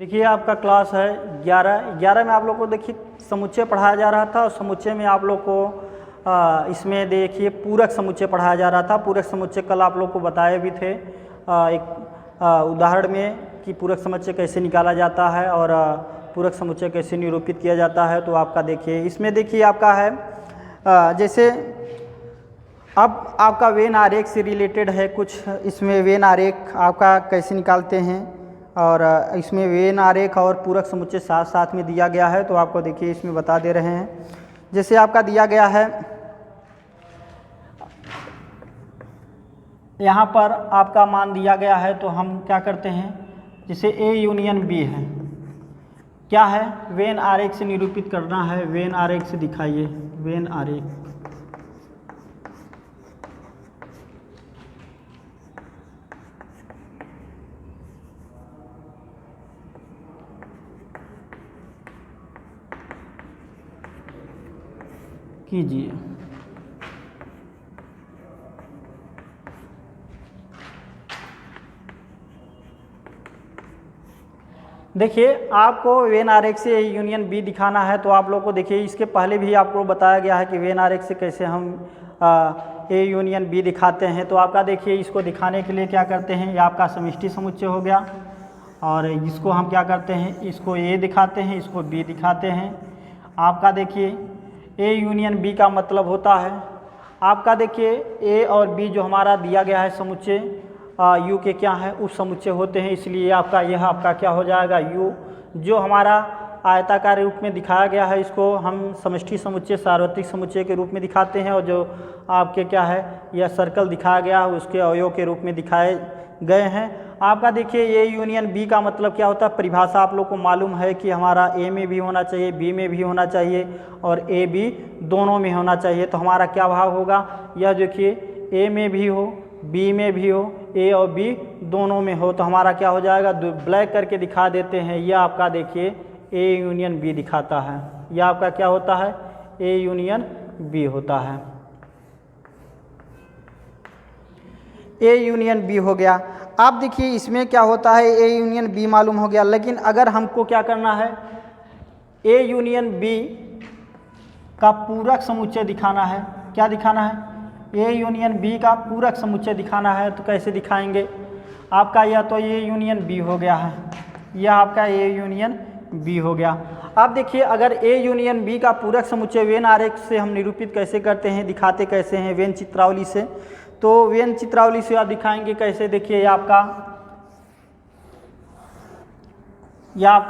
देखिए आपका क्लास है 11 में आप लोग को देखिए समुच्चय पढ़ाया जा रहा था और समुच्चय में आप लोग को इसमें देखिए पूरक समुच्चय पढ़ाया जा रहा था। पूरक समुच्चय कल आप लोग को बताए भी थे एक उदाहरण में कि पूरक समुच्चय कैसे निकाला जाता है और पूरक समुच्चय कैसे निरूपित किया जाता है। तो आपका देखिए इसमें देखिए आपका है जैसे अब आपका वेन आरेख से रिलेटेड है कुछ, इसमें वेन आरेख आपका कैसे निकालते हैं और इसमें वेन आरेख और पूरक समुच्चय साथ साथ में दिया गया है। तो आपको देखिए इसमें बता दे रहे हैं। जैसे आपका दिया गया है यहाँ पर आपका मान दिया गया है, तो हम क्या करते हैं, जैसे ए यूनियन बी है, क्या है, वेन आरेख से निरूपित करना है। वेन आरेख से दिखाइए, वेन आरेख। कीजिए। देखिए आपको वेन आरेख से यूनियन बी दिखाना है, तो आप लोग को देखिए इसके पहले भी आपको बताया गया है कि वेन आरेख से कैसे हम ए यूनियन बी दिखाते हैं। तो आपका देखिए इसको दिखाने के लिए क्या करते हैं, ये आपका समष्टि समुच्चय हो गया और इसको हम क्या करते हैं, इसको ए दिखाते हैं, इसको बी दिखाते हैं। आपका देखिए ए यूनियन बी का मतलब होता है आपका देखिए ए और बी जो हमारा दिया गया है समुच्चय यू के क्या है, उप समुच्चय होते हैं। इसलिए आपका यह आपका क्या हो जाएगा, यू जो हमारा आयताकार रूप में दिखाया गया है, इसको हम समष्टि समुच्चय सार्वत्रिक समुच्चय के रूप में दिखाते हैं। और जो आपके क्या है, यह सर्कल दिखाया गया है उसके अवयव के रूप में दिखाए गए हैं। आपका देखिए ए यूनियन बी का मतलब क्या होता है, परिभाषा आप लोग को मालूम है कि हमारा ए में भी होना चाहिए, बी में भी होना चाहिए और ए बी दोनों में होना चाहिए। तो हमारा क्या भाव होगा, यह देखिए ए में भी हो, बी में भी हो, ए और बी दोनों में हो, तो हमारा क्या हो जाएगा, ब्लैक करके दिखा देते हैं। यह आपका देखिए ए यूनियन बी दिखाता है। यह आपका क्या होता है, ए यूनियन बी होता है। ए यूनियन बी हो गया। आप देखिए इसमें क्या होता है, ए यूनियन बी मालूम हो गया, लेकिन अगर हमको क्या करना है, ए यूनियन बी का पूरक समुच्चय दिखाना है। क्या दिखाना है, ए यूनियन बी का पूरक समुच्चय दिखाना है। तो कैसे दिखाएंगे, आपका यह तो ए यूनियन बी हो गया है, यह आपका ए यूनियन बी हो गया। अब देखिए अगर ए यूनियन बी का पूरक समुच्चय वेन आरेख से हम निरूपित कैसे करते हैं, दिखाते कैसे हैं, वेन चित्रावली से। तो वेन चित्रावली से आप दिखाएंगे कैसे, देखिए यह आपका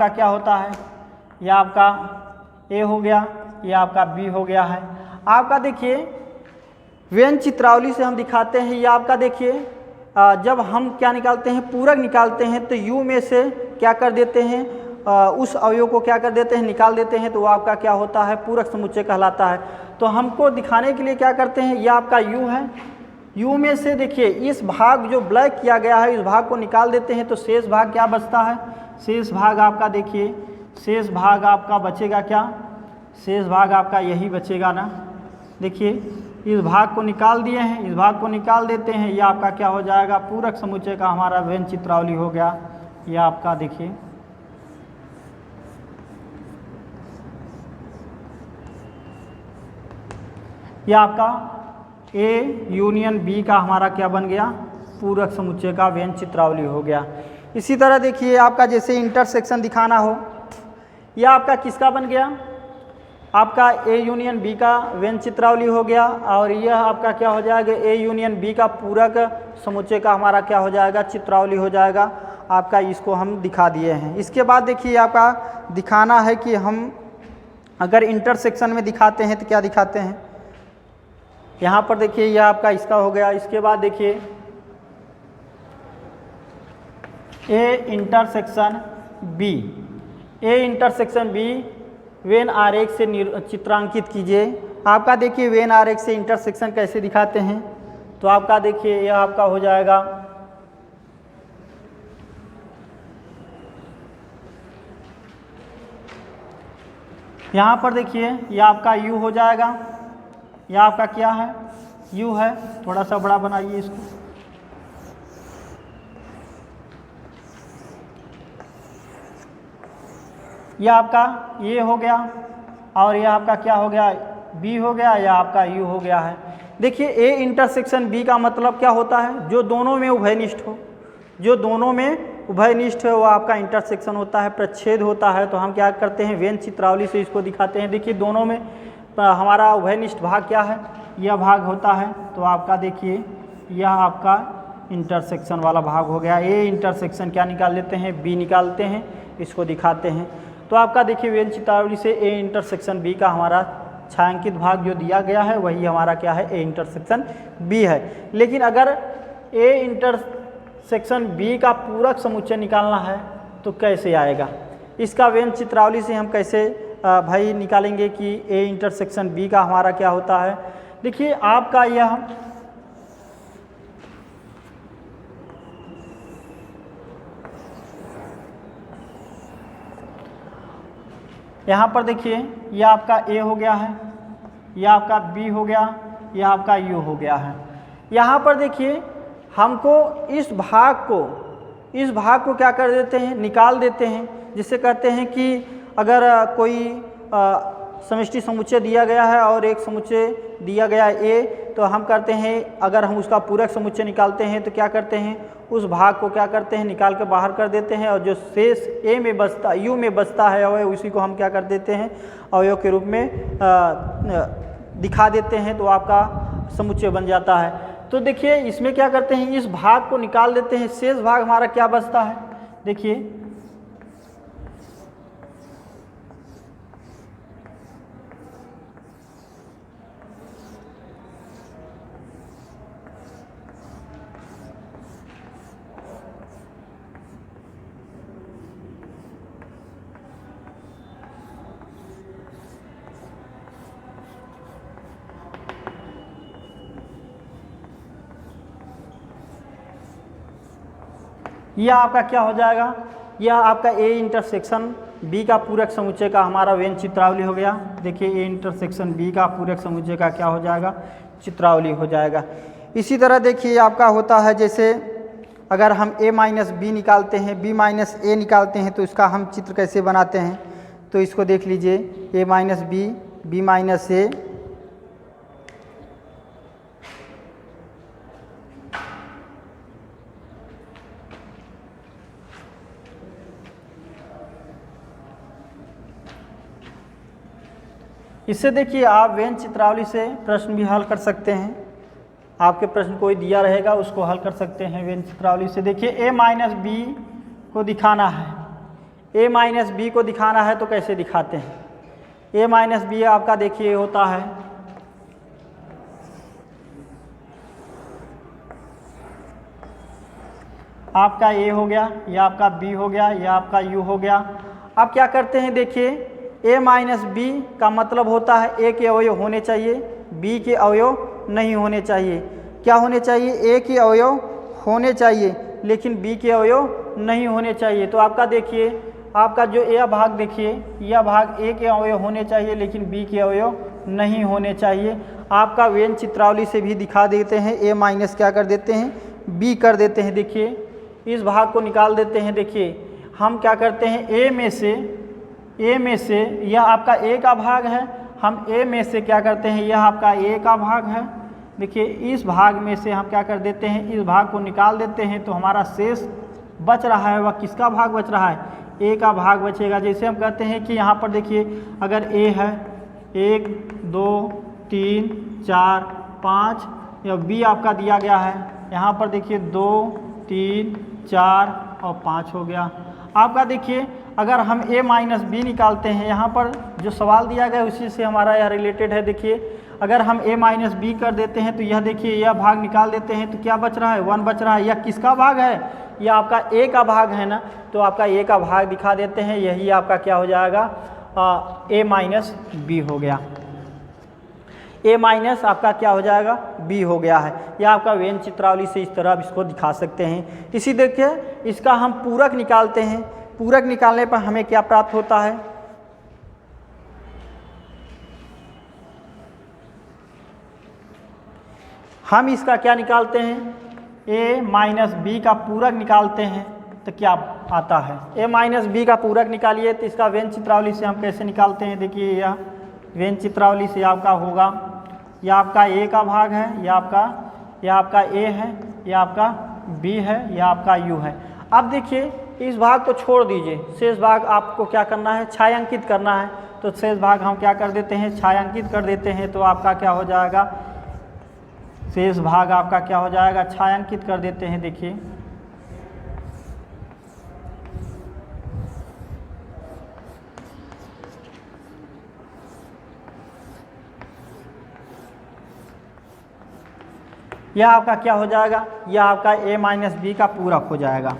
क्या होता है, यह आपका ए हो गया, यह आपका बी हो गया है। आपका देखिए वेन चित्रावली से हम दिखाते हैं, यह आपका देखिए जब हम क्या निकालते हैं, पूरक निकालते हैं, तो यू में से क्या कर देते हैं, उस अवयव को क्या कर देते हैं, निकाल देते हैं। तो वो आपका क्या होता है, पूरक समुच्चय कहलाता है। तो हमको दिखाने के लिए क्या करते हैं, यह आपका यू है, यू में से देखिए इस भाग जो ब्लैक किया गया है, इस भाग को निकाल देते हैं। तो शेष भाग क्या बचता है, शेष भाग आपका देखिए, शेष भाग आपका बचेगा क्या, शेष भाग आपका यही बचेगा ना। देखिए इस भाग को निकाल दिए हैं, इस भाग को निकाल देते हैं, यह आपका क्या हो जाएगा, पूरक समुच्चय का हमारा वेन चित्रावली हो गया। यह आपका देखिए यह आपका ए यूनियन बी का हमारा क्या बन गया, पूरक समुच्चय का वेन चित्रावली हो गया। इसी तरह देखिए आपका जैसे इंटरसेक्शन दिखाना हो, यह आपका किसका बन गया, आपका ए यूनियन बी का वेन चित्रावली हो गया। और यह आपका क्या हो जाएगा, ए यूनियन बी का पूरक समुच्चय का हमारा क्या हो जाएगा, चित्रावली हो जाएगा आपका। इसको हम दिखा दिए हैं। इसके बाद देखिए आपका दिखाना है कि हम अगर इंटरसेक्शन में दिखाते हैं तो क्या दिखाते हैं। यहाँ पर देखिए यह आपका इसका हो गया। इसके बाद देखिए A intersection B, A intersection B Venn आरेख से चित्रांकित कीजिए। आपका देखिए वेन आरेख से इंटरसेक्शन कैसे दिखाते हैं। तो आपका देखिए यह आपका हो जाएगा, यहाँ पर देखिए यह आपका यू हो जाएगा, यह आपका क्या है, यू है। थोड़ा सा बड़ा बनाइए इसको, यह आपका ए हो गया और यह आपका क्या हो गया, बी हो गया, या आपका यू हो गया है। देखिए ए इंटरसेक्शन बी का मतलब क्या होता है, जो दोनों में उभयनिष्ठ हो, जो दोनों में उभयनिष्ठ है वो आपका इंटरसेक्शन होता है, प्रच्छेद होता है। तो हम क्या करते हैं, वेन चित्रावली से इसको दिखाते हैं। देखिए दोनों में हमारा उभयनिष्ठ भाग क्या है, यह भाग होता है। तो आपका देखिए यह आपका इंटरसेक्शन वाला भाग हो गया। ए इंटरसेक्शन क्या निकाल लेते हैं, बी निकालते हैं, इसको दिखाते हैं। तो आपका देखिए वेन चित्रावली से ए इंटरसेक्शन बी का हमारा छायांकित भाग जो दिया गया है वही हमारा क्या है, ए इंटरसेक्शन बी है। लेकिन अगर ए इंटरसेक्शन बी का पूरक समुच्चय निकालना है तो कैसे आएगा, इसका वेन चित्रावली से हम कैसे भाई निकालेंगे कि ए इंटरसेक्शन बी का हमारा क्या होता है। देखिए आपका यह यहाँ पर देखिए यह आपका ए हो गया है, यह आपका बी हो गया, यह आपका यू हो गया है। यहाँ पर देखिए हमको इस भाग को क्या कर देते हैं, निकाल देते हैं। जिससे कहते हैं कि अगर कोई समष्टि समुच्चय दिया गया है और एक समुच्चय दिया गया है ए, तो हम करते हैं अगर हम उसका पूरक समुच्चय निकालते हैं तो क्या करते हैं, उस भाग को क्या करते हैं, निकाल के बाहर कर देते हैं और जो शेष ए में बचता, यू में बचता है अवयव, उसी को हम क्या कर देते हैं, अवयव के रूप में दिखा देते हैं। तो आपका समुच्चय बन जाता है। तो देखिए इसमें क्या करते हैं, इस भाग को निकाल देते हैं, शेष भाग हमारा क्या बचता है। देखिए यह आपका क्या हो जाएगा, यह आपका ए इंटरसेक्शन बी का पूरक समुच्चय का हमारा वेन चित्रावली हो गया। देखिए ए इंटरसेक्शन बी का पूरक समुच्चय का क्या हो जाएगा, चित्रावली हो जाएगा। इसी तरह देखिए आपका होता है, जैसे अगर हम a माइनस बी निकालते हैं, b माइनस ए निकालते हैं, तो इसका हम चित्र कैसे बनाते हैं। तो इसको देख लीजिए, a minus B, B minus A, इससे देखिए आप वेन चित्रावली से प्रश्न भी हल कर सकते हैं। आपके प्रश्न कोई दिया रहेगा उसको हल कर सकते हैं वेन चित्रावली से। देखिए ए माइनस बी को दिखाना है, ए माइनस बी को दिखाना है तो कैसे दिखाते हैं। ए माइनस बी आपका देखिए होता है आपका ए हो गया, यह आपका बी हो गया, यह आपका यू हो गया। अब क्या करते हैं, देखिए ए माइनस बी का मतलब होता है ए के अवयव होने चाहिए, बी के अवयव नहीं होने चाहिए। क्या होने चाहिए, ए के अवयव होने चाहिए लेकिन बी के अवयव नहीं होने चाहिए। तो आपका देखिए आपका जो यह भाग देखिए, यह भाग ए के अवयव होने चाहिए लेकिन बी के अवयव नहीं होने चाहिए। आपका वेन चित्रावली से भी दिखा देते हैं, ए माइनस क्या कर देते हैं, बी कर देते हैं। देखिए इस भाग को निकाल देते हैं। देखिए हम क्या करते हैं, ए में से यह आपका ए का भाग है, हम ए में से क्या करते हैं, यह आपका ए का भाग है। देखिए इस भाग में से हम क्या कर देते हैं, इस भाग को निकाल देते हैं। तो हमारा शेष बच रहा है वह किसका भाग बच रहा है, ए का भाग बचेगा। जैसे हम कहते हैं कि यहाँ पर देखिए अगर ए है 1 2 3 4 5, या बी आपका दिया गया है यहाँ पर देखिए 2 3 4 और 5 हो गया। आपका देखिए अगर हम a माइनस बी निकालते हैं, यहाँ पर जो सवाल दिया गया है उसी से हमारा यह रिलेटेड है। देखिए अगर हम a माइनस बी कर देते हैं तो यह देखिए यह भाग निकाल देते हैं तो क्या बच रहा है, 1 बच रहा है। यह किसका भाग है, यह आपका a का भाग है ना। तो आपका a का भाग दिखा देते हैं, यही आपका क्या हो जाएगा, a माइनस बी हो गया। a माइनस आपका क्या हो जाएगा, b हो गया है। यह आपका वेन चित्रावली से इस तरह इसको दिखा सकते हैं। इसी देखिए इसका हम पूरक निकालते हैं, पूरक निकालने पर हमें क्या प्राप्त होता है, हम इसका क्या निकालते हैं, a माइनस बी का पूरक निकालते हैं। तो क्या आता है? a माइनस बी का पूरक निकालिए। तो इसका व्यंज चित्रावली से हम कैसे निकालते हैं? देखिए यह व्यंज चित्रावली से आपका होगा, यह आपका a का भाग है, यह आपका a है, यह आपका b है, यह आपका u है। अब देखिए इस भाग को छोड़ दीजिए, शेष भाग आपको क्या करना है? छायांकित करना है। तो शेष भाग हम क्या कर देते हैं? छायांकित कर देते हैं। तो आपका क्या हो जाएगा? शेष भाग आपका क्या हो जाएगा? छायांकित कर देते हैं। देखिए यह आपका क्या हो जाएगा? यह आपका a माइनस बी का पूरक हो जाएगा।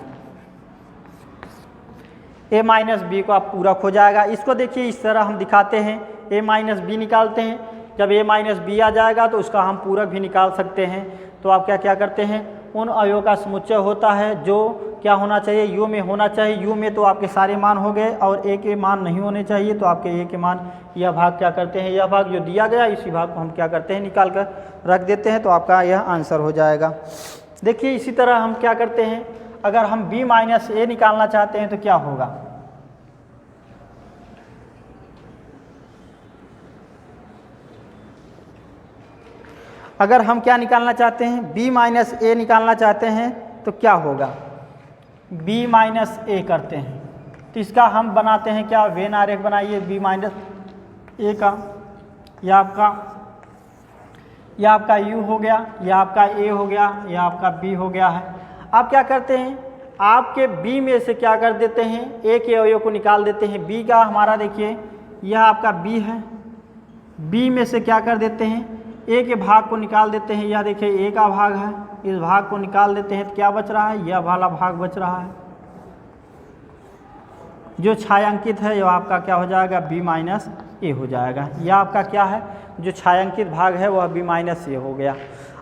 a माइनस बी का पूरक हो जाएगा। इसको देखिए इस तरह हम दिखाते हैं, a माइनस बी निकालते हैं। जब a माइनस बी आ जाएगा तो उसका हम पूरक भी निकाल सकते हैं। तो आप क्या करते हैं? उन अवयवों का समुच्चय होता है जो क्या होना चाहिए? u में होना चाहिए। u में तो आपके सारे मान हो गए और a के मान नहीं होने चाहिए। तो आपके a के मान, यह भाग क्या करते हैं? यह भाग जो दिया गया इसी भाग को हम क्या करते हैं? निकाल कर रख देते हैं। तो आपका यह आंसर हो जाएगा। देखिए इसी तरह हम क्या करते हैं? अगर हम b माइनस a निकालना चाहते हैं तो क्या होगा? अगर हम क्या निकालना चाहते हैं? b माइनस a निकालना चाहते हैं तो क्या होगा? b माइनस a करते हैं तो इसका हम बनाते हैं क्या? वेन आरेख बनाइए b माइनस a का। यह आपका u हो गया, यह आपका a हो गया, यह आपका b हो गया है। अब क्या करते हैं? आपके b में से क्या कर देते हैं? a के अवयव को निकाल देते हैं। b का हमारा देखिए यह आपका b है, b में से क्या कर देते हैं? a के भाग को निकाल देते हैं। यह देखिए a का भाग है, इस भाग को निकाल देते हैं तो क्या बच रहा है? यह वाला भाग बच रहा है जो छायांकित है। यह आपका क्या हो जाएगा? b माइनस a हो जाएगा। यह आपका क्या है? जो छायांकित भाग है वह b माइनस a हो गया।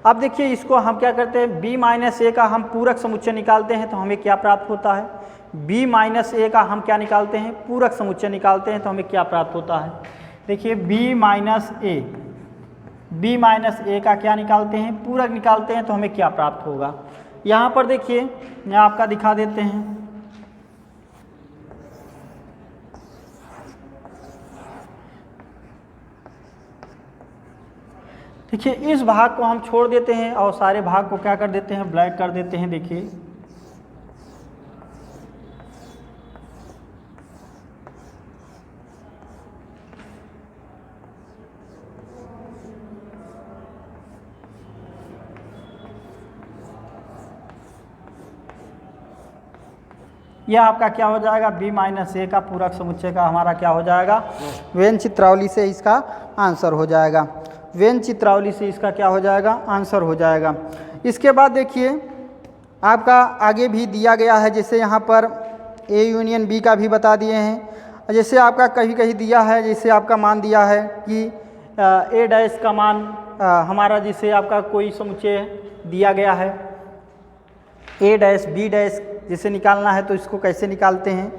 अब देखिए इसको हम क्या करते हैं? b माइनस a का हम पूरक समुच्चय निकालते हैं तो हमें क्या प्राप्त होता है? b माइनस a का हम क्या निकालते हैं? पूरक समुच्चय निकालते हैं तो हमें क्या प्राप्त होता है? देखिए b माइनस a का क्या निकालते हैं? पूरक निकालते हैं तो हमें क्या प्राप्त होगा? यहाँ पर देखिए मैं आपका दिखा देते हैं। देखिए इस भाग को हम छोड़ देते हैं और सारे भाग को क्या कर देते हैं? ब्लैक कर देते हैं। देखिए यह आपका क्या हो जाएगा? b माइनस a का पूरक समुच्चय का हमारा क्या हो जाएगा? व्यंज चित्रावली से इसका आंसर हो जाएगा। व्यंज चित्रावली से इसका क्या हो जाएगा? आंसर हो जाएगा। इसके बाद देखिए आपका आगे भी दिया गया है, जैसे यहाँ पर a यूनियन b का भी बता दिए हैं। जैसे आपका कहीं कहीं दिया है, जैसे आपका मान दिया है कि a डैश का मान हमारा, जैसे आपका कोई समुच्चय दिया गया है a डैश b डैश, जिसे निकालना है तो इसको कैसे निकालते हैं?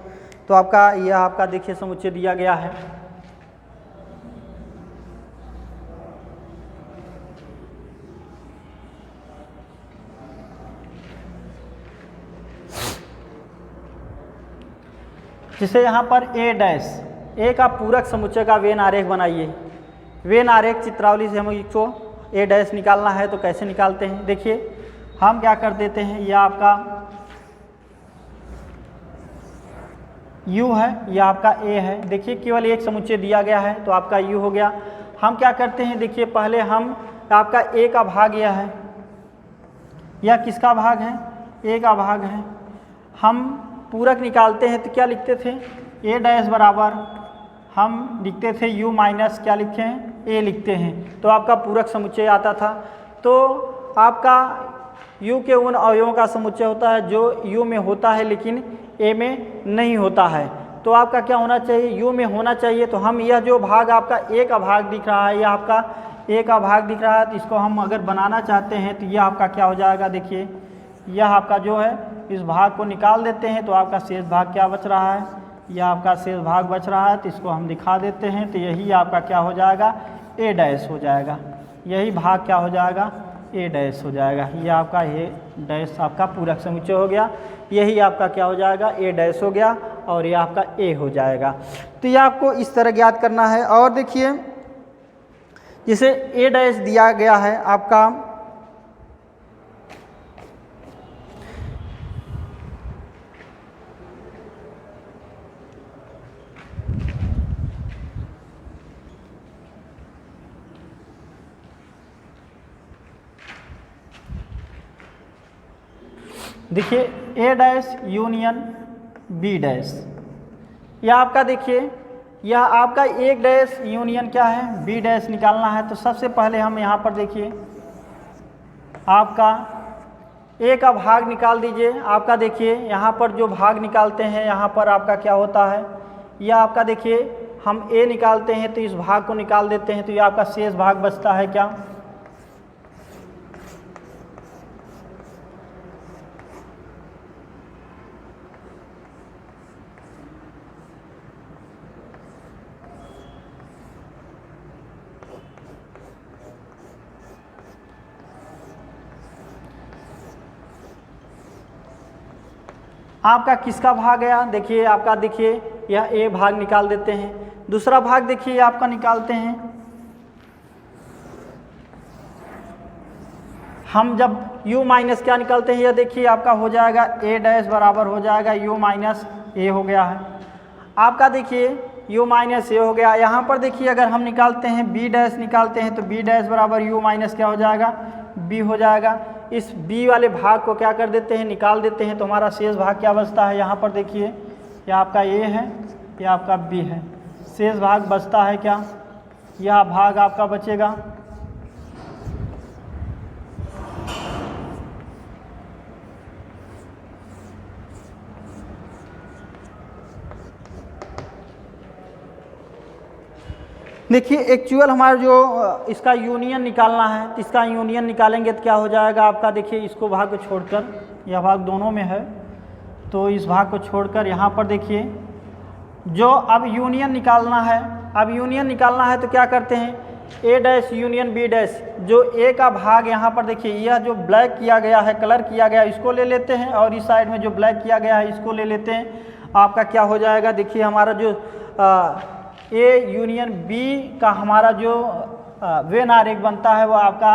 तो आपका यह आपका देखिए समुच्चय दिया गया है। जिसे यहाँ पर a डैश, a का पूरक समुच्चय का वेन आरेख बनाइए। वेन आरेख चित्रावली से हम इसको a डैश निकालना है तो कैसे निकालते हैं? देखिए हम क्या कर देते हैं? यह आपका u है, यह आपका a है। देखिए केवल एक समुच्चय दिया गया है तो आपका u हो गया। हम क्या करते हैं? देखिए पहले हम आपका a का भाग यह है, यह किसका भाग है? a का भाग है। हम पूरक निकालते हैं तो क्या लिखते थे? a डैश बराबर हम लिखते थे u माइनस क्या लिखे हैं? a लिखते हैं। तो आपका पूरक समुच्चय आता था। तो आपका u के उन अवयवों का समुच्चय होता है जो u में होता है लेकिन a में नहीं होता है। तो आपका क्या होना चाहिए? u में होना चाहिए। तो हम यह जो भाग आपका a का भाग दिख रहा है, यह आपका a का भाग दिख रहा है, तो इसको हम अगर बनाना चाहते हैं तो यह आपका क्या हो जाएगा? देखिए यह आपका जो है इस भाग को निकाल देते हैं तो आपका शेष भाग क्या बच रहा है? यह आपका शेष भाग बच रहा है। तो इसको हम दिखा देते हैं तो यही आपका क्या हो जाएगा? a डैश हो जाएगा। यही भाग क्या हो जाएगा? ए डैश हो जाएगा। ये आपका ए डैश आपका पूरक समुच्चय हो गया, यही आपका क्या हो जाएगा, ए डैश हो गया और ये आपका ए हो जाएगा। तो ये आपको इस तरह ज्ञात करना है। और देखिए जैसे ए डैश दिया गया है आपका, देखिए ए डैश यूनियन बी डैश, यह आपका देखिए यह आपका एक डैश यूनियन क्या है, बी डैश निकालना है। तो सबसे पहले हम यहाँ पर देखिए आपका ए का भाग निकाल दीजिए। आपका देखिए यहाँ पर जो भाग निकालते हैं यहाँ पर आपका क्या होता है, यह आपका देखिए हम ए निकालते हैं तो इस भाग को निकाल देते हैं, तो ये आपका शेष भाग बचता है क्या, आपका किसका भाग गया, देखिए आपका देखिए यह ए भाग निकाल देते हैं। दूसरा भाग देखिए आपका निकालते हैं हम, जब u माइनस क्या निकालते हैं, यह देखिए आपका हो जाएगा ए डैश बराबर हो जाएगा u माइनस ए हो गया है। आपका देखिए u माइनस ए हो गया। यहाँ पर देखिए अगर हम निकालते हैं b डैश निकालते हैं तो b डैश बराबर u माइनस क्या हो जाएगा, b हो जाएगा। इस b वाले भाग को क्या कर देते हैं, निकाल देते हैं, तो हमारा शेष भाग क्या बचता है, यहाँ पर देखिए यह आपका a है, यह आपका b है, शेष भाग बचता है क्या, यह भाग आपका बचेगा देखिए एक्चुअल हमारा जो इसका यूनियन निकालना है, तो इसका यूनियन निकालेंगे तो क्या हो जाएगा आपका, देखिए इसको भाग को छोड़कर, यह भाग दोनों में है तो इस भाग को छोड़कर यहाँ पर देखिए जो अब यूनियन निकालना है, अब यूनियन निकालना है तो क्या करते हैं, ए डैश यूनियन बी डैश, जो ए का भाग यहाँ पर देखिए यह जो ब्लैक किया गया है, कलर किया गया, इसको ले लेते हैं और इस साइड में जो ब्लैक किया गया है इसको ले लेते हैं। आपका क्या हो जाएगा, देखिए हमारा जो ए यूनियन बी का हमारा जो वेन आरेख बनता है वो आपका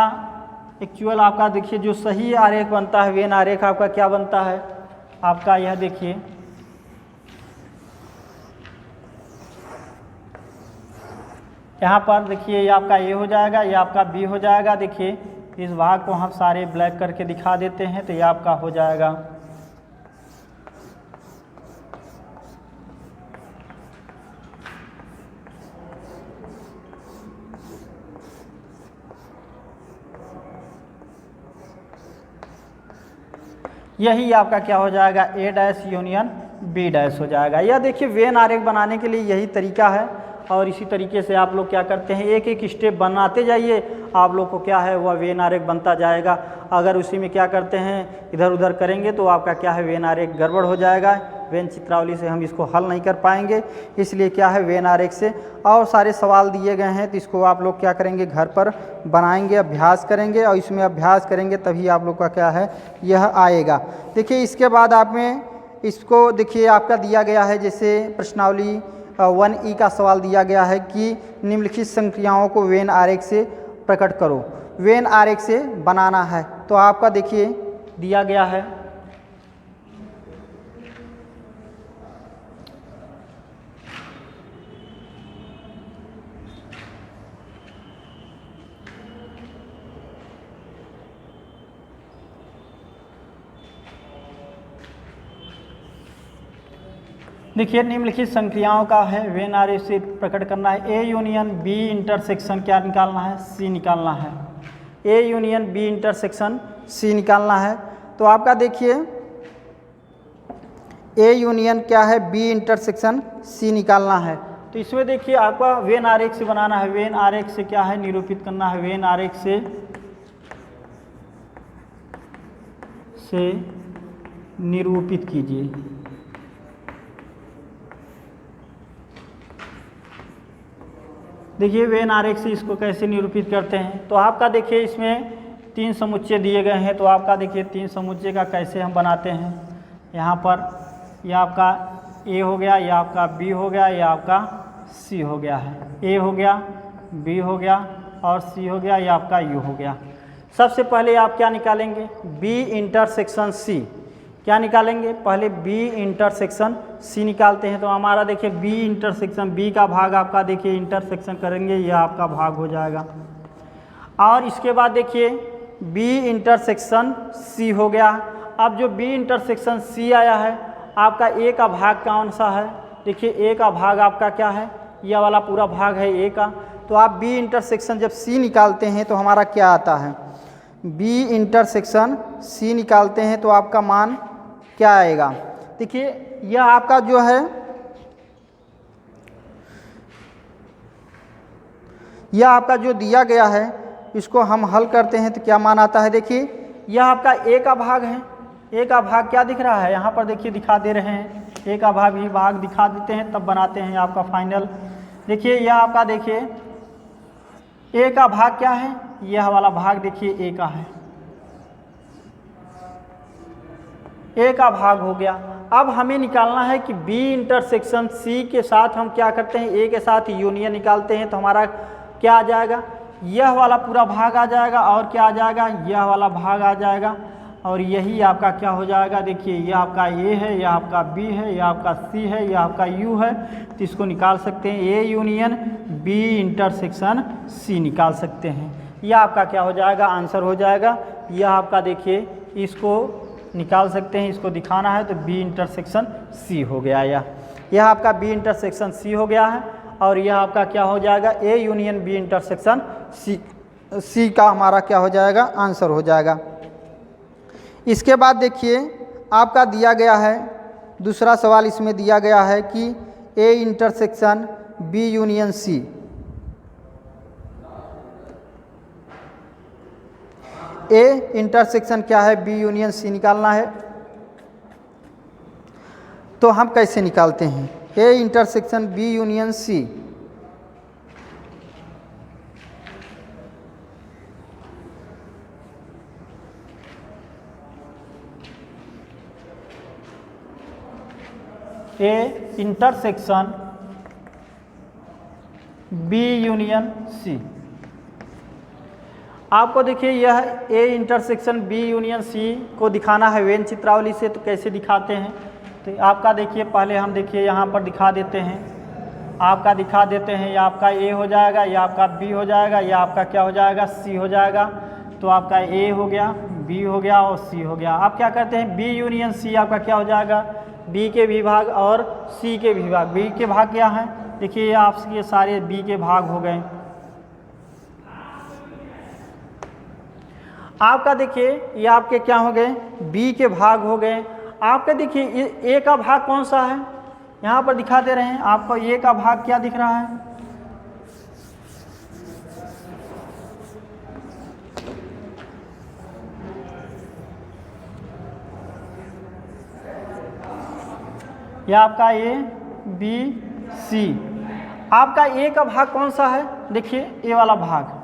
एक्चुअल आपका देखिए जो सही आरेख बनता है, वेन आरेख आपका क्या बनता है, आपका यह देखिए यहाँ पर देखिए ये आपका ए हो जाएगा, ये आपका बी हो जाएगा। देखिए इस भाग को हम सारे ब्लैक करके दिखा देते हैं तो ये आपका हो जाएगा यही आपका क्या हो जाएगा, ए डैश यूनियन बी डैश हो जाएगा। यह देखिए वेन आरेख बनाने के लिए यही तरीका है और इसी तरीके से आप लोग क्या करते हैं, एक एक स्टेप बनाते जाइए, आप लोग को क्या है वह वेन आरेख बनता जाएगा। अगर उसी में क्या करते हैं इधर उधर करेंगे तो आपका क्या है वेन आरेख गड़बड़ हो जाएगा, वेन चित्रावली से हम इसको हल नहीं कर पाएंगे। इसलिए क्या है वेन आरेख से और सारे सवाल दिए गए हैं तो इसको आप लोग क्या करेंगे घर पर बनाएंगे, अभ्यास करेंगे और इसमें अभ्यास करेंगे तभी आप लोग का क्या है यह आएगा। देखिए इसके बाद आप में इसको देखिए आपका दिया गया है, जैसे प्रश्नावली 1E का सवाल दिया गया है कि निम्नलिखित संक्रियाओं को वेन आरेख से प्रकट करो, वेन आरेख से बनाना है। तो आपका देखिए दिया गया है देखिए निम्नलिखित संक्रियाओं का है वेन आरेख से प्रकट करना है। ए यूनियन बी इंटरसेक्शन क्या निकालना है, सी निकालना है। A union B intersection C निकालना है। तो आपका देखिए ए यूनियन क्या है, बी इंटरसेक्शन सी निकालना है। तो इसमें देखिए आपका वेन आरेख से बनाना है, वेन आरेख से क्या है निरूपित करना है, वेन आरेख से निरूपित कीजिए। देखिए वेन आरेख से इसको कैसे निरूपित करते हैं। तो आपका देखिए इसमें तीन समुच्चय दिए गए हैं, तो आपका देखिए तीन समुच्चय का कैसे हम बनाते हैं। यहाँ पर यह आपका ए हो गया, यह आपका बी हो गया, यह आपका सी हो गया है। ए हो गया, बी हो गया और सी हो गया, यह आपका यू हो गया। सबसे पहले आप क्या निकालेंगे, बी इंटरसेक्शन सी। क्या निकालेंगे, पहले बी इंटरसेक्शन सी निकालते हैं। तो हमारा देखिए बी इंटरसेक्शन, बी का भाग आपका देखिए इंटरसेक्शन करेंगे, यह आपका भाग हो जाएगा। और इसके बाद देखिए बी इंटरसेक्शन सी हो गया। अब जो बी इंटरसेक्शन सी आया है, आपका ए का भाग कौन सा है, देखिए ए का भाग आपका क्या है, यह वाला पूरा भाग है ए का। तो आप बी इंटरसेक्शन जब सी निकालते हैं तो हमारा क्या आता है, बी इंटरसेक्शन सी निकालते हैं तो आपका मान क्या आएगा। देखिए यह आपका जो है, यह आपका जो दिया गया है इसको हम हल करते हैं तो क्या मान आता है। देखिए यह आपका ए का भाग है, ए का भाग क्या दिख रहा है, यहाँ पर देखिए दिखा दे रहे हैं, ए का भाग ही भाग दिखा देते हैं तब बनाते हैं आपका फाइनल। देखिए यह आपका देखिए ए का भाग क्या है, यह वाला भाग देखिए ए का है, ए का भाग हो गया। अब हमें निकालना है कि बी इंटरसेक्शन सी के साथ हम क्या करते हैं, ए के साथ यूनियन निकालते हैं। तो हमारा क्या आ जाएगा, यह वाला पूरा भाग आ जाएगा और क्या आ जाएगा, यह वाला भाग आ जाएगा और यही आपका क्या हो जाएगा। देखिए यह आपका ए है, यह आपका बी है, यह आपका सी है, यह आपका यू है। तो इसको निकाल सकते हैं, A union B intersection C निकाल सकते हैं। यह आपका क्या हो जाएगा, आंसर हो जाएगा। यह आपका देखिए इसको निकाल सकते हैं, इसको दिखाना है तो बी इंटरसेक्शन सी हो गया। यह आपका बी इंटरसेक्शन सी हो गया है और यह आपका क्या हो जाएगा, A union B intersection C का हमारा क्या हो जाएगा, आंसर हो जाएगा। इसके बाद देखिए आपका दिया गया है दूसरा सवाल, इसमें दिया गया है कि A intersection B union C. A intersection क्या है, बी यूनियन सी निकालना है। तो हम कैसे निकालते हैं, A intersection B union C. A intersection B union C. आपको देखिए यह A intersection B union C को दिखाना है वेन चित्रावली से। तो कैसे दिखाते हैं, तो आपका देखिए पहले हम देखिए यहाँ पर दिखा देते हैं, आपका दिखा देते हैं, यह आपका ए हो जाएगा, यह आपका बी हो जाएगा, यह आपका क्या हो जाएगा, सी हो जाएगा। तो आपका ए हो गया, बी हो गया और सी हो गया। आप क्या करते हैं, बी यूनियन सी आपका क्या हो जाएगा, बी के भी भाग और सी के भी भाग। बी के भाग क्या है, देखिए ये आपके सारे बी के भाग हो गए। आपका देखिए ये आपके क्या हो गए, बी के भाग हो गए। आपका देखिए ए का भाग कौन सा है, यहाँ पर दिखा दे रहे हैं आपको, ए का भाग क्या दिख रहा है, यह आपका ए बी सी। आपका ए का भाग कौन सा है, देखिए ए वाला भाग,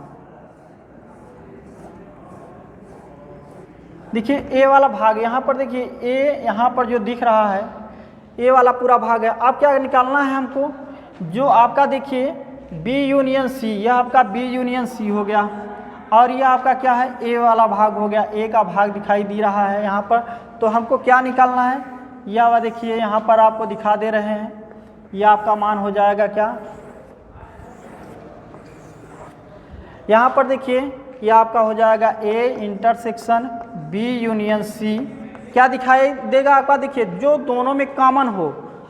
देखिए ए वाला भाग यहाँ पर देखिए ए यहाँ पर जो दिख रहा है ए वाला पूरा भाग है। अब क्या निकालना है हमको, जो आपका देखिए बी यूनियन सी, यह आपका बी यूनियन सी हो गया और यह आपका क्या है, ए वाला भाग हो गया। ए का भाग दिखाई दे रहा है यहाँ पर, तो हमको क्या निकालना है, यह वाला देखिए यहाँ पर आपको दिखा दे रहे हैं, यह आपका मान हो जाएगा क्या, यहाँ पर देखिए यह आपका हो जाएगा A intersection B union C. क्या दिखाई देगा आपका, देखिए जो दोनों में कॉमन हो,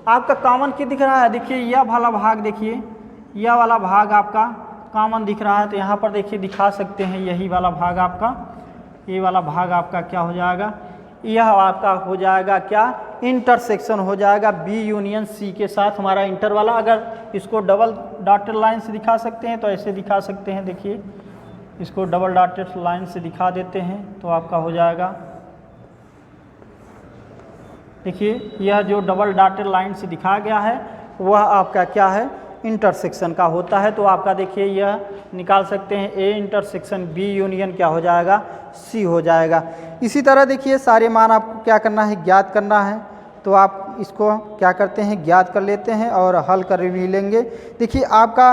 आपका कॉमन क्या दिख रहा है, देखिए यह वाला भाग, देखिए यह वाला भाग आपका कॉमन दिख रहा है। तो यहाँ पर देखिए दिखा सकते हैं, यही वाला भाग आपका, ये वाला भाग आपका क्या हो जाएगा, यह आपका हो जाएगा क्या, इंटरसेक्शन हो जाएगा बी यूनियन सी के साथ हमारा इंटर वाला। अगर इसको डबल डॉटेड लाइन से दिखा सकते हैं तो ऐसे दिखा सकते हैं, देखिए इसको डबल डॉटेड लाइन से दिखा देते हैं तो आपका हो जाएगा, देखिए यह जो डबल डॉटेड लाइन से दिखाया गया है वह आपका क्या है, इंटरसेक्शन का होता है। तो आपका देखिए यह निकाल सकते हैं A इंटरसेक्शन B यूनियन क्या हो जाएगा, C हो जाएगा। इसी तरह देखिए सारे मान आपको क्या करना है, ज्ञात करना है। तो आप इसको क्या करते हैं, ज्ञात कर लेते हैं और हल कर भी लेंगे। देखिए आपका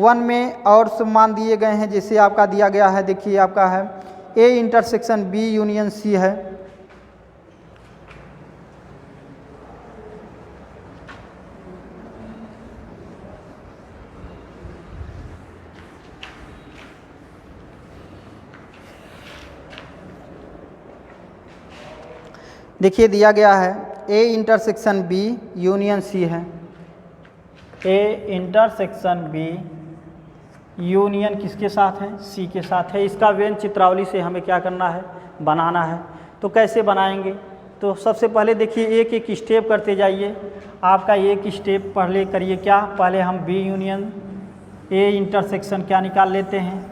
1 में और सब मान दिए गए हैं, जैसे आपका दिया गया है, देखिए आपका है A intersection B union C है। देखिए दिया गया है A intersection B union C है। A इंटरसेक्शन B यूनियन किसके साथ है, C के साथ है। इसका व्यंज चित्रावली से हमें क्या करना है, बनाना है। तो कैसे बनाएंगे, तो सबसे पहले देखिए एक एक स्टेप करते जाइए। आपका एक स्टेप पहले करिए क्या, पहले हम B यूनियन A इंटरसेक्शन क्या निकाल लेते हैं,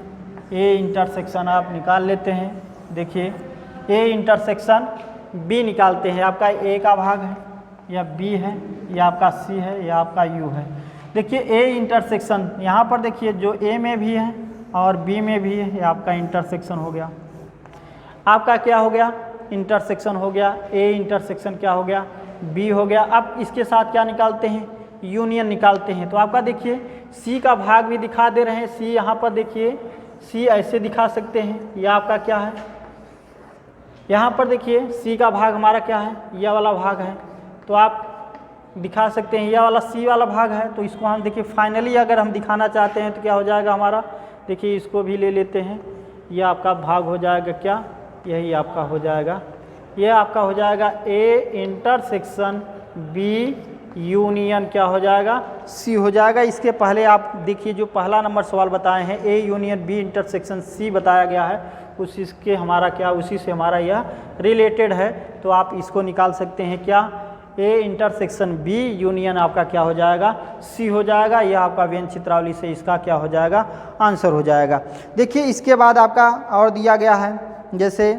A इंटरसेक्शन आप निकाल लेते हैं। देखिए A इंटरसेक्शन B निकालते हैं। आपका A का भाग है या B है या आपका C है या आपका U है। देखिए A इंटरसेक्शन यहाँ पर देखिए जो A में भी है और B में भी है, ये आपका इंटरसेक्शन हो गया। आपका क्या हो गया, इंटरसेक्शन हो गया। A इंटरसेक्शन क्या हो गया, B हो गया। अब इसके साथ क्या निकालते हैं, यूनियन निकालते हैं। तो आपका देखिए C का भाग भी दिखा दे रहे हैं। C यहाँ पर देखिए C ऐसे दिखा सकते हैं, यह आपका क्या है, यहाँ पर देखिए C का भाग हमारा क्या है, यह वाला भाग है। तो आप दिखा सकते हैं यह वाला C वाला भाग है। तो इसको हम देखिए फाइनली अगर हम दिखाना चाहते हैं तो क्या हो जाएगा हमारा, देखिए इसको भी ले लेते हैं। यह आपका भाग हो जाएगा क्या, यही आपका हो जाएगा, यह आपका हो जाएगा A इंटरसेक्शन B यूनियन क्या हो जाएगा, C हो जाएगा। इसके पहले आप देखिए जो पहला नंबर सवाल बताए हैं A union B intersection C बताया गया है, उसी के हमारा क्या, उसी से हमारा यह रिलेटेड है। तो आप इसको निकाल सकते हैं क्या, A इंटरसेक्शन B यूनियन आपका क्या हो जाएगा, C हो जाएगा। यह आपका व्यंज चित्रावली से इसका क्या हो जाएगा, आंसर हो जाएगा। देखिए इसके बाद आपका और दिया गया है, जैसे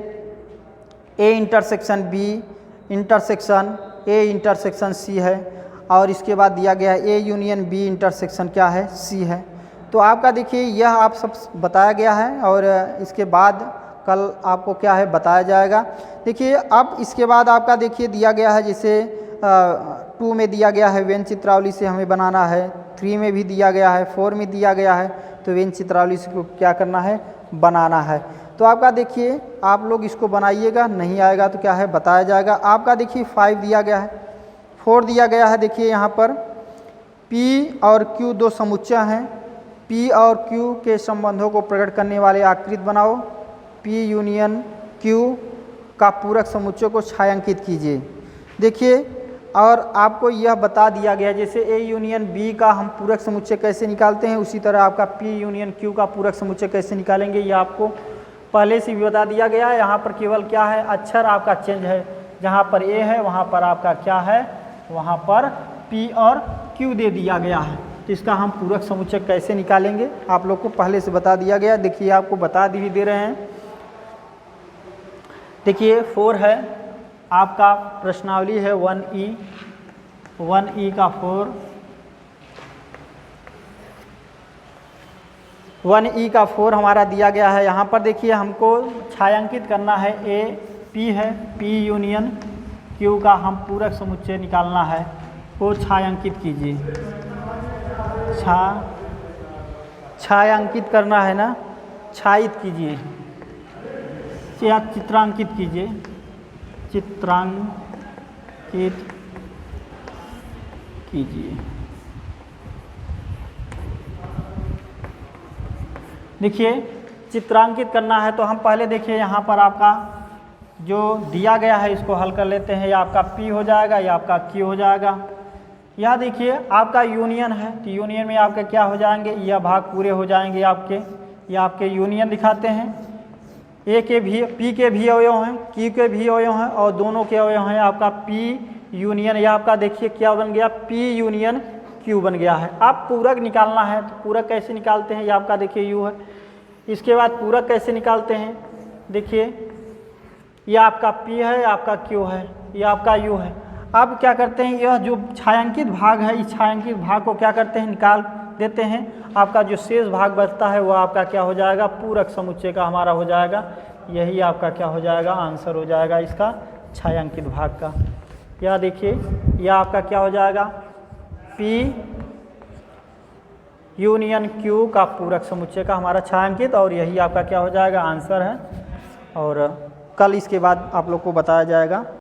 A intersection B intersection A intersection C है और इसके बाद दिया गया है A यूनियन B इंटरसेक्शन क्या है, C है। तो आपका देखिए यह आप सब बताया गया है और इसके बाद कल आपको क्या है बताया जाएगा। देखिए अब इसके बाद आपका देखिए दिया गया है, जैसे 2 में दिया गया है व्यंज चित्रावली से हमें बनाना है, 3 में भी दिया गया है, 4 में दिया गया है। तो व्यंज चित्रावली से क्या करना है, बनाना है। तो आपका देखिए आप लोग इसको बनाइएगा, नहीं आएगा तो क्या है बताया जाएगा। आपका देखिए 5 दिया गया है, 4 दिया गया है। देखिए यहाँ पर P और Q दो समुच्चय हैं, P और Q के संबंधों को प्रकट करने वाले आकृति बनाओ। P यूनियन Q का पूरक समुच्चय को छायांकित कीजिए। देखिए और आपको यह बता दिया गया, जैसे A यूनियन B का हम पूरक समुच्चय कैसे निकालते हैं, उसी तरह आपका P यूनियन Q का पूरक समुच्चय कैसे निकालेंगे, यह आपको पहले से भी बता दिया गया है। यहाँ पर केवल क्या है, अक्षर आपका चेंज है, जहाँ पर A है वहाँ पर आपका क्या है, वहाँ पर P और Q दे दिया गया है। तो इसका हम पूरक समुच्चय कैसे निकालेंगे आप लोग को पहले से बता दिया गया। देखिए आपको बता भी दे रहे हैं। देखिए 4 है आपका, प्रश्नावली है 1E का 4, 1E का 4 हमारा दिया गया है। यहाँ पर देखिए हमको छायांकित करना है, A P है, P यूनियन Q का हम पूरक समुच्चय निकालना है, वो छायांकित कीजिए। छायांकित करना है ना, छायित कीजिए या चित्रांकित कीजिए, चित्रांकित कीजिए। देखिए चित्रांकित करना है तो हम पहले देखिए यहाँ पर आपका जो दिया गया है इसको हल कर लेते हैं। या आपका P हो जाएगा या आपका Q हो जाएगा। यह देखिए आपका यूनियन है, तो यूनियन में आपके क्या हो जाएंगे, यह भाग पूरे हो जाएंगे आपके। ये आपके यूनियन दिखाते हैं। A के भी, P के भी अवयव हैं, Q के भी अवयव हैं और दोनों के अवयव हैं आपका P यूनियन। यह आपका देखिए क्या बन गया, P यूनियन Q बन गया है। आप पूरक निकालना है तो पूरक कैसे निकालते हैं, यह आपका देखिए U है। इसके बाद पूरक कैसे निकालते हैं, देखिए यह आपका P है, आपका Q है, यह आपका U है। आप क्या करते हैं, यह जो छायांकित भाग है, इस छायांकित भाग को क्या करते हैं, निकाल देते हैं। आपका जो शेष भाग बचता है वह आपका क्या हो जाएगा, पूरक समुच्चय का हमारा हो जाएगा। यही आपका क्या हो जाएगा, आंसर हो जाएगा इसका छायांकित भाग का। यह देखिए, यह आपका क्या हो जाएगा, P यूनियन Q का पूरक समुच्चय का हमारा छायांकित, और यही आपका क्या हो जाएगा, आंसर है। और कल इसके बाद आप लोग को बताया जाएगा।